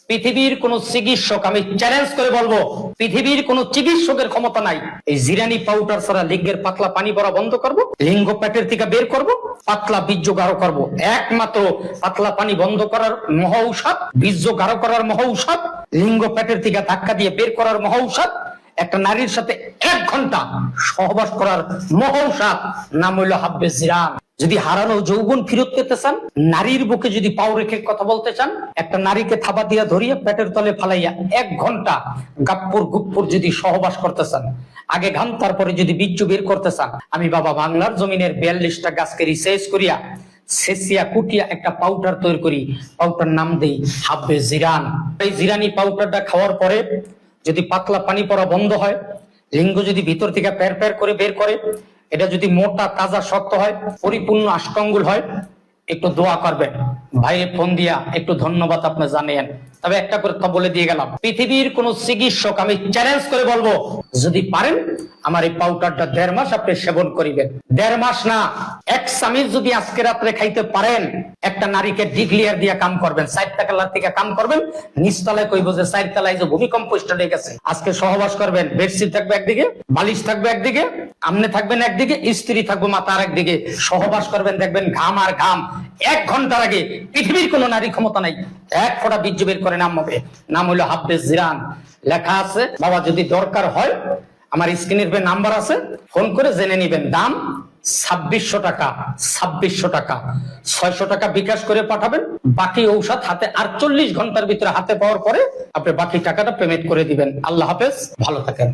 পৃথিবীর কোন চিকিৎসক, আমি চ্যালেঞ্জ করে বলবো, পৃথিবীর কোন চিকিৎসকের ক্ষমতা নাই এই জিরানি পাউডার ছাড়া লিঙ্গের পাতলা পানি পড়া বন্ধ করব, লিঙ্গ পেটের থেকে বের করব, পাতলা বীর্য গাঢ় করব। একমাত্র পাতলা পানি বন্ধ করার মহা ঔষধ, বীর্য গাঢ় করার মহা ঔষধ, লিঙ্গ পেটের থেকে ধাক্কা দিয়ে বের করার মহা ঔষধ, একটা নারীর সাথে 1 ঘন্টা সহবাস করার মহা ঔষধ, নাম হইল হাব্বে জিরান। যদি হারানো যৌবন ফেরত পেতে চান, নারীর বুকে যদি পাও রেখে কথা বলতে চান, একটা নারীকে থাবা দিয়া ধরিয়া পেটের তলে ফালাইয়া 1 ঘন্টা গাপ্পুর গুপ্পুর যদি সহবাস করতে চান, আগে ঘাম তারপরে যদি বীর্য বের করতে চান, আমি বাবা বাংলার জমিনের 42টা গাছকে রিসার্চ করিয়া সেসিয়া কুটিয়া একটা পাউডার তৈরি করি, পাউডার নাম দেই হাব্বে জিরান। এই জিরানি পাউডারটা খাওয়ার পরে যদি পাতলা পানি পড়া বন্ধ হয়, লিঙ্গ যদি ভিতর থেকে প্যার প্যার করে বের করে, এটা যদি মোটা তাজা শক্ত হয়, পরিপূর্ণ আষ্টাঙ্গুল হয়, একটু দোয়া করবেন। ভাই ফোন দিয়া একটু ধন্যবাদ আপনি জানেন। তবে একটা করে তো বলে দিয়ে গেলাম, পৃথিবীর কোন চিকিৎসক, আমি চ্যালেঞ্জ করে বলবো, যদি পারেন আমার এই পাউডারটা 1.5 মাস আপনি সেবন করিবেন। 1.5 মাস না, 1 চামচ যদি আজকে রাত্রে খাইতে পারেন, একটা নারীকে ডিক্লিয়ার দিয়া কাম করবেন, 4 টাকার থেকে কাম করবেন, নিচতলায় কইব যে 4 তলায় যে ভূমিকম্প স্টার্ট হয়ে গেছে। আজকে সহবাস করবেন, বেডশিট থাকবে একদিকে, বালিশ থাকবে একদিকে, আপনি থাকবেন একদিকে, স্ত্রী থাকবে মাথা আর একদিকে, সহবাস করবেন, দেখবেন ঘাম আর ঘাম। 1 ঘন্টার আগে পৃথিবীর কোন নারী ক্ষমতা নাই 1 ফোঁটা বীর্য বের করে নাম হবে, নাম হইলো হাব্বে জিরান। লেখা আছে বাবা, যদি দরকার হয় আমার স্ক্রিনের পে নাম্বার আছে, ফোন করে জেনে নিবেন। দাম 2600 টাকা, 2600 টাকা, 600 টাকা বিকাশ করে পাঠাবেন। বাকি ঔষধ হাতে 48 ঘন্টার ভিতরে হাতে পাওয়ার পরে আপনি বাকি টাকাটা পেমেন্ট করে দিবেন। আল্লাহ হাফেজ, ভালো থাকেন।